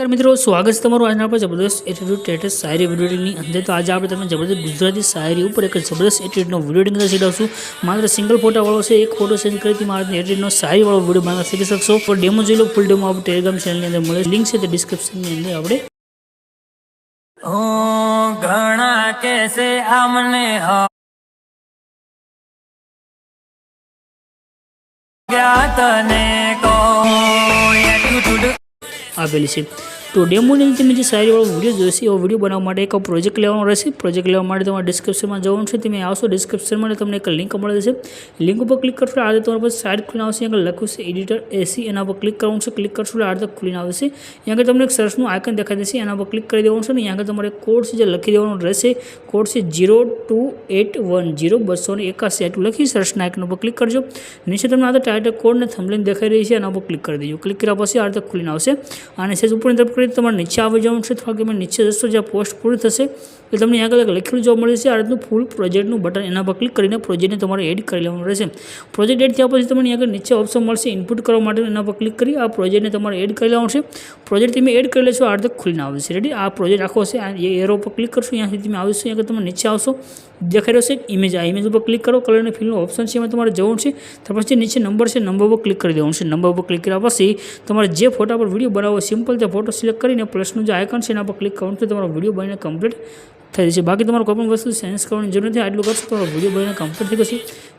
नमस्कार मित्रों, स्वागत है तमाરું આજના આપણે જબરદસ્ત એટીટ્યુડ ટેટેસ શાયરી વિડીયોની અંદર। તો આજે આપણે તમને જબરદસ્ત ગુજરાતી શાયરી ઉપર એક જબરદસ્ત એટીટ્યુડનો વિડીયો શીખવશું। માત્ર સિંગલ ફોટાવાળો છે, એક ફોટો સેન્ડ કરી મારા એટીટ્યુડનો શાયરીવાળો વિડીયો બનાવતા શીખી શકશો। તો ડેમો જોઈ લો, ફૂલ ડેમો આપણે ટેલિગ્રામ ચેનલની અંદર મળે, લિંક છે તે ડિસ્ક્રિપ્શનની અંદર આપણે ઘણા કેસે આમને તને આપેલી છે। તો ડેમોની અંદર તમે જે શાયરીવાળો વિડીયો જોઈશે એવો વિડીયો બનાવવા માટે એક પ્રોજેક્ટ લેવાનો રહેશે। પ્રોજેક્ટ લેવા માટે તમારે ડિસ્ક્રિપ્શનમાં જવાનું છે। તમે આવશો ડિસ્ક્રિપ્શનમાં તમને એક લિંક મળે છે। લિંક ઉપર ક્લિક કરશો આ તમારા પાસે સાઇટ ખુલીને આવશે। અહીંયા લખ્યું છે એડિટર એસી, એના પર ક્લિક કરવાનું છે। ક્લિક કરશો એટલે આ રીતે ખુલીને આવશે। અહીંયા આગળ તમને એક સર્ચનું આઇકન દેખાઈ દેશે, એના પર ક્લિક કરી દેવાનું છે ને અહીંયા આગળ તમારે કોડ છે જે લખી દેવાનો રહેશે। કોડ છે 02810 એટલું લખી સર્ચના આઇકન ઉપર ક્લિક કરજો। નીચે તમને આ ટાઇટલ કોડ ને થંબનેલ દેખાઈ રહી છે, એના પર ક્લિક કરી દેજો। ક્લિક કર્યા પછી આ રીતે ખુલીને આવશે। અને સેજ ઉપરની તરફ કરી તમારે નીચે આવી જવાનું છે। થોડા તમે નીચે જશો જ્યાં પોસ્ટ પૂરી થશે એટલે તમને અહીંયા આગળ લખેલું જોવા મળે છે આ રીતનું ફૂલ પ્રોજેક્ટનું બટન, એના પર ક્લિક કરીને પ્રોજેક્ટને તમારે એડ કરી લેવાનું રહેશે। પ્રોજેક્ટ એડ થયા પછી તમને અહીંયા આગળ નીચે ઓપ્શન મળશે ઇનપુટ કરવા માટે, એના પર ક્લિક કરી આ પ્રોજેક્ટને તમારે એડ કરી લેવાનું છે। પ્રોજેક્ટ તમે એડ કરી લેશો આ રીતે ખુલીને આવશે। રેડી, આ પ્રોજેક્ટ આખો હશે। આ એરો પર ક્લિક કરશો, અહીંયાથી તમે આવીશું, અહીંયા તમે નીચે આવશો, દેખાઈ રહ્યો છે ઇમેજ, આ ઇમેજ ઉપર ક્લિક કરો, કલર અને ફિલનું ઓપ્શન છે એમાં તમારે જવાનું છે। ત્યાર પછી નીચે નંબર છે, નંબર પર ક્લિક કરી દેવાનું છે। નંબર પર ક્લિક કર્યા પછી તમારે જે ફોટા પર વિડીયો બનાવો સિમ્પલ તે ફોટો સિલેક્ટ કરીને પ્લસનું જે આઇકન છે એના પર ક્લિક કરવાનું છે। તમારો વિડીયો બનીને કમ્પ્લીટ થઈ જશે। બાકી તમારે કોઈ પણ વસ્તુ સેન્સ કરવાની જરૂર નથી, આટલું કરશો તમારો વિડીયો બનીને કમ્પ્લીટ થઈ જશે।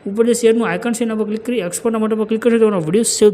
ઉપર જે શેરનું આઇકન છે એના પર ક્લિક કરી એક્સપોર્ટના બટન પર ક્લિક કરશો તમારો વિડીયો સેવ